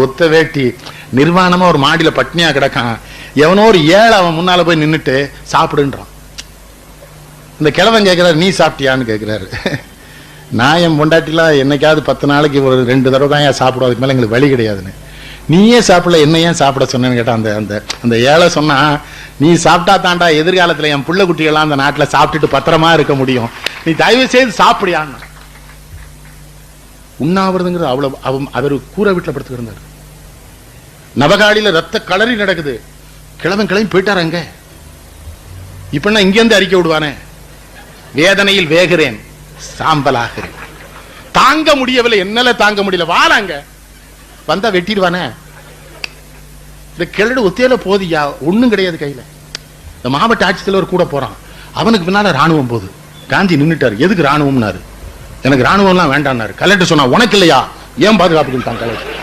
ஒத்த வேட்டி நிர்வாணமா ஒரு மாடியில பட்னியா கிடக்கான். எவனோ ஒரு ஏழை அவன் முன்னால போய் நின்னுட்டு சாப்பிடுன்றான். இந்த கிழவன் கேட்கிறாரு, நீ சாப்பிட்டியான்னு கேட்கிறாரு. நான் என் பொண்டாட்டிலாம் என்னைக்காவது 10 நாளைக்கு ஒரு 2 தடவை தான் ஏன் சாப்பிடும், அதுக்கு மேல எங்களுக்கு வழி கிடையாதுன்னு. நீயே சாப்பிடல, என்ன ஏன் சாப்பிட சொன்னேன்னு கேட்டான். அந்த அந்த ஏழை சொன்னா, நீ சாப்பிட்டா தாண்டா எதிர்காலத்துல என் புள்ள குட்டிகள்லாம் அந்த நாட்டுல சாப்பிட்டுட்டு பத்திரமா இருக்க முடியும், நீ தயவு செய்து சாப்பிடியான்னு. உண்ணாவிரதுங்கிறது அவ்வளவு. அவர் கூரை வீட்டுல படுத்து இருந்தார். நவகாடியில ரத்த களரி நடக்குது. கிழவன் கிளம்பி போயிட்டாரு அங்க. இப்ப நான் இங்க இருந்து அறிக்கை விடுவானே, வேதனையில் வேகிறேன் சாம்பலாகிறேன், தாங்க முடியவில்லை, என்னால தாங்க முடியல, வாழாங்க வந்தா வெட்டிடுவானே. இந்த கிழடு ஒத்தையில போதியா, ஒண்ணும் கிடையாது கையில. இந்த மாவட்ட ஆட்சித்தலைவர் கூட போறான், அவனுக்கு பின்னால ராணுவம் போகுது. காந்தி நின்னுட்டாரு, எதுக்கு ராணுவம்னாரு. எனக்கு ராணுவம் எல்லாம் வேண்டாம்னாரு. கலெக்டர் சொன்னா, உனக்கு இல்லையா, ஏன் பாதுகாப்பு கலெக்டர்.